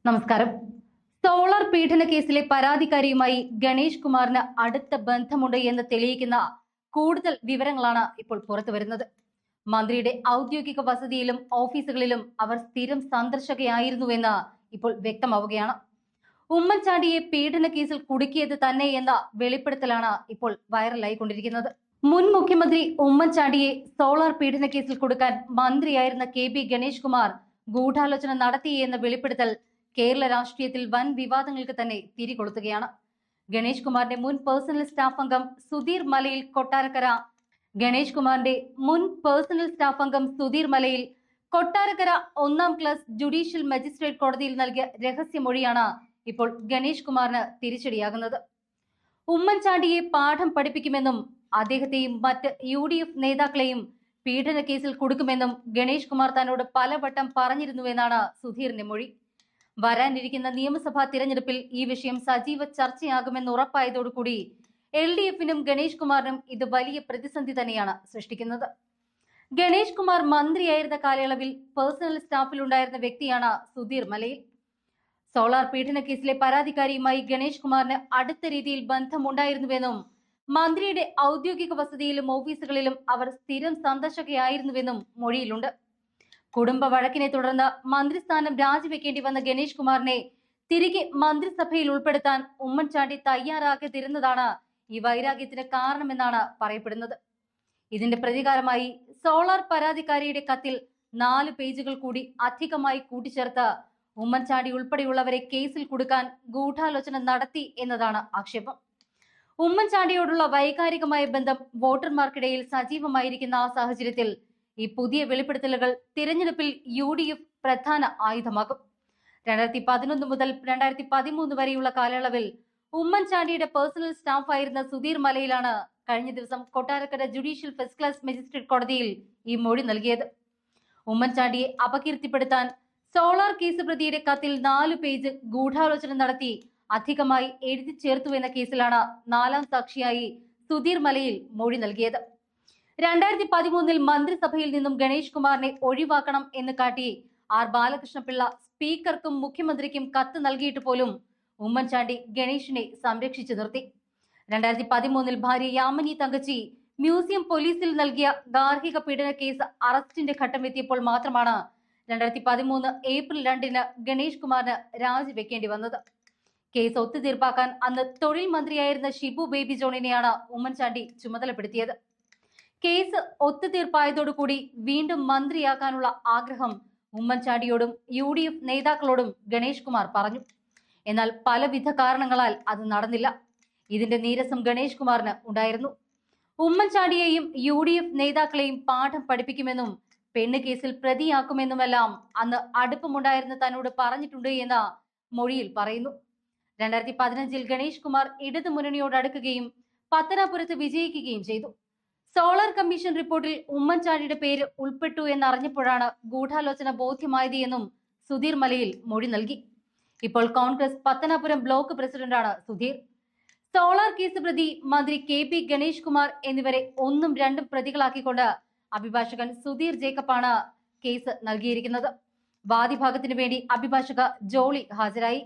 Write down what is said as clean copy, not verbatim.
നമസ്കാരം. സോളാർ പീഡന കേസിലെ പരാതിക്കാരിയുമായി ഗണേഷ് കുമാറിന് അടുത്ത ബന്ധമുണ്ട് എന്ന് തെളിയിക്കുന്ന കൂടുതൽ വിവരങ്ങളാണ് ഇപ്പോൾ പുറത്തു വരുന്നത്. മന്ത്രിയുടെ ഔദ്യോഗിക വസതിയിലും ഓഫീസുകളിലും അവർ സ്ഥിരം സന്ദർശകയായിരുന്നുവെന്ന് ഇപ്പോൾ വ്യക്തമാവുകയാണ്. ഉമ്മൻചാണ്ടിയെ പീഡന കേസിൽ കുടുക്കിയത് തന്നെ എന്ന വെളിപ്പെടുത്തലാണ് ഇപ്പോൾ വൈറലായിക്കൊണ്ടിരിക്കുന്നത്. മുൻ മുഖ്യമന്ത്രി ഉമ്മൻചാണ്ടിയെ സോളാർ പീഡന കേസിൽ കൊടുക്കാൻ മന്ത്രിയായിരുന്ന കെ ബി ഗണേഷ് കുമാർ ഗൂഢാലോചന നടത്തി എന്ന വെളിപ്പെടുത്തൽ കേരള രാഷ്ട്രീയത്തിൽ വൻ വിവാദങ്ങൾക്ക് തന്നെ തിരികൊളുത്തുകയാണ്. ഗണേഷ് കുമാറിന്റെ മുൻ പേഴ്സണൽ സ്റ്റാഫ് അംഗം സുധീർ മലയിൽ കൊട്ടാരക്കര 1-ാം ക്ലാസ് ജുഡീഷ്യൽ മജിസ്ട്രേറ്റ് കോടതിയിൽ നൽകിയ രഹസ്യമൊഴിയാണ് ഇപ്പോൾ ഗണേഷ് കുമാറിന് തിരിച്ചടിയാകുന്നത്. ഉമ്മൻചാണ്ടിയെ പാഠം പഠിപ്പിക്കുമെന്നും അദ്ദേഹത്തെയും മറ്റ് UDF നേതാക്കളെയും പീഡന കേസിൽ കൊടുക്കുമെന്നും ഗണേഷ് കുമാർ തന്നോട് പലവട്ടം പറഞ്ഞിരുന്നുവെന്നാണ് സുധീറിന്റെ മൊഴി. വരാനിരിക്കുന്ന നിയമസഭാ തിരഞ്ഞെടുപ്പിൽ ഈ വിഷയം സജീവ ചർച്ചയാകുമെന്ന് ഉറപ്പായതോടുകൂടി LDFിനും ഗണേഷ് കുമാറിനും ഇത് വലിയ പ്രതിസന്ധി തന്നെയാണ് സൃഷ്ടിക്കുന്നത്. ഗണേഷ് കുമാർ മന്ത്രിയായിരുന്ന കാലയളവിൽ പേഴ്സണൽ സ്റ്റാഫിൽ ഉണ്ടായിരുന്ന വ്യക്തിയാണ് സുധീർ മലയിൽ. സോളാർ പീഡന കേസിലെ പരാതിക്കാരിയുമായി ഗണേഷ് കുമാറിന് അടുത്ത രീതിയിൽ ബന്ധമുണ്ടായിരുന്നുവെന്നും മന്ത്രിയുടെ ഔദ്യോഗിക വസതിയിലും ഓഫീസുകളിലും അവർ സ്ഥിരം സന്ദർശകയായിരുന്നുവെന്നും മൊഴിയിലുണ്ട്. കുടുംബ വഴക്കിനെ തുടർന്ന് മന്ത്രിസ്ഥാനം രാജിവെക്കേണ്ടി വന്ന ഗണേഷ് കുമാറിനെ തിരികെ മന്ത്രിസഭയിൽ ഉൾപ്പെടുത്താൻ ഉമ്മൻചാണ്ടി തയ്യാറാക്കാതിരുന്നതാണ് ഈ വൈരാഗ്യത്തിന് കാരണമെന്നാണ് പറയപ്പെടുന്നത്. ഇതിന്റെ പ്രതികാരമായി സോളാർ പരാതിക്കാരിയുടെ കത്തിൽ 4 പേജുകൾ കൂടി അധികമായി കൂട്ടിച്ചേർത്ത് ഉമ്മൻചാണ്ടി ഉൾപ്പെടെയുള്ളവരെ കേസിൽ കുടുക്കാൻ ഗൂഢാലോചന നടത്തി എന്നതാണ് ആക്ഷേപം. ഉമ്മൻചാണ്ടിയോടുള്ള വൈകാരികമായ ബന്ധം വോട്ടർമാർക്കിടയിൽ സജീവമായിരിക്കുന്ന ആ സാഹചര്യത്തിൽ ഈ പുതിയ വെളിപ്പെടുത്തലുകൾ തിരഞ്ഞെടുപ്പിൽ UDF പ്രധാന ആയുധമാകും. 2011 മുതൽ 2013 വരെയുള്ള കാലയളവിൽ ഉമ്മൻചാണ്ടിയുടെ പേഴ്സണൽ സ്റ്റാഫായിരുന്ന സുധീർ മലയിലാണ് കഴിഞ്ഞ ദിവസം Kottarakkara judicial first class magistrate കോടതിയിൽ ഈ മൊഴി നൽകിയത്. ഉമ്മൻചാണ്ടിയെ അപകീർത്തിപ്പെടുത്താൻ സോളാർ കേസ് പ്രതിയുടെ കത്തിൽ 4 പേജ് ഗൂഢാലോചന നടത്തി അധികമായി എഴുതി ചേർത്തു എന്ന കേസിലാണ് 4-ാം സാക്ഷിയായി സുധീർ മലയിൽ മൊഴി നൽകിയത്. 2013 മന്ത്രിസഭയിൽ നിന്നും ഗണേഷ് കുമാറിനെ ഒഴിവാക്കണം എന്ന് കാട്ടി R ബാലകൃഷ്ണപിള്ള സ്പീക്കർക്കും മുഖ്യമന്ത്രിക്കും കത്ത് നൽകിയിട്ട് പോലും ഉമ്മൻചാണ്ടി ഗണേഷിനെ സംരക്ഷിച്ചു നിർത്തി. 2013 ഭാര്യ യാമിനി തങ്കച്ചി മ്യൂസിയം പോലീസിൽ നൽകിയ ഗാർഹിക പീഡന കേസ് അറസ്റ്റിന്റെ ഘട്ടമെത്തിയപ്പോൾ മാത്രമാണ് 2013 ഏപ്രിൽ 2-ന് ഗണേഷ് കുമാറിന് രാജിവെക്കേണ്ടി വന്നത്. കേസ് ഒത്തുതീർപ്പാക്കാൻ അന്ന് തൊഴിൽ മന്ത്രിയായിരുന്ന ഷിബു ബേബി ജോണിനെയാണ് ഉമ്മൻചാണ്ടി ചുമതലപ്പെടുത്തിയത്. കേസ് ഒത്തുതീർപ്പായതോടുകൂടി വീണ്ടും മന്ത്രിയാക്കാനുള്ള ആഗ്രഹം ഉമ്മൻചാണ്ടിയോടും UDF നേതാക്കളോടും ഗണേഷ് കുമാർ പറഞ്ഞു. എന്നാൽ പലവിധ കാരണങ്ങളാൽ അത് നടന്നില്ല. ഇതിന്റെ നീരസം ഗണേഷ് കുമാറിന് ഉണ്ടായിരുന്നു. ഉമ്മൻചാണ്ടിയെയും UDF നേതാക്കളെയും പാഠം പഠിപ്പിക്കുമെന്നും പെണ്ണ് കേസിൽ പ്രതിയാക്കുമെന്നുമെല്ലാം അന്ന് അടുപ്പമുണ്ടായിരുന്ന തന്നോട് പറഞ്ഞിട്ടുണ്ട് എന്ന് മൊഴിയിൽ പറയുന്നു. 2015 ഗണേഷ് കുമാർ ഇടതു മുന്നണിയോട് അടുക്കുകയും പത്തനാപുരത്ത് വിജയിക്കുകയും ചെയ്തു. സോളാർ കമ്മീഷൻ റിപ്പോർട്ടിൽ ഉമ്മൻചാണ്ടിയുടെ പേര് ഉൾപ്പെട്ടു എന്നറിഞ്ഞപ്പോഴാണ് ഗൂഢാലോചന ബോധ്യമായത് എന്നും സുധീർ മലയിൽ മൊഴി നൽകി. ഇപ്പോൾ കോൺഗ്രസ് പത്തനാപുരം ബ്ലോക്ക് പ്രസിഡന്റാണ് സുധീർ. സോളാർ കേസ് പ്രതി മന്ത്രി KP ഗണേഷ് കുമാർ എന്നിവരെ 1ഉം 2ഉം പ്രതികളാക്കിക്കൊണ്ട് അഭിഭാഷകൻ സുധീർ ജേക്കബാണ് കേസ് നൽകിയിരിക്കുന്നത്. വാദിഭാഗത്തിനു വേണ്ടി അഭിഭാഷക ജോളി ഹാജരായി.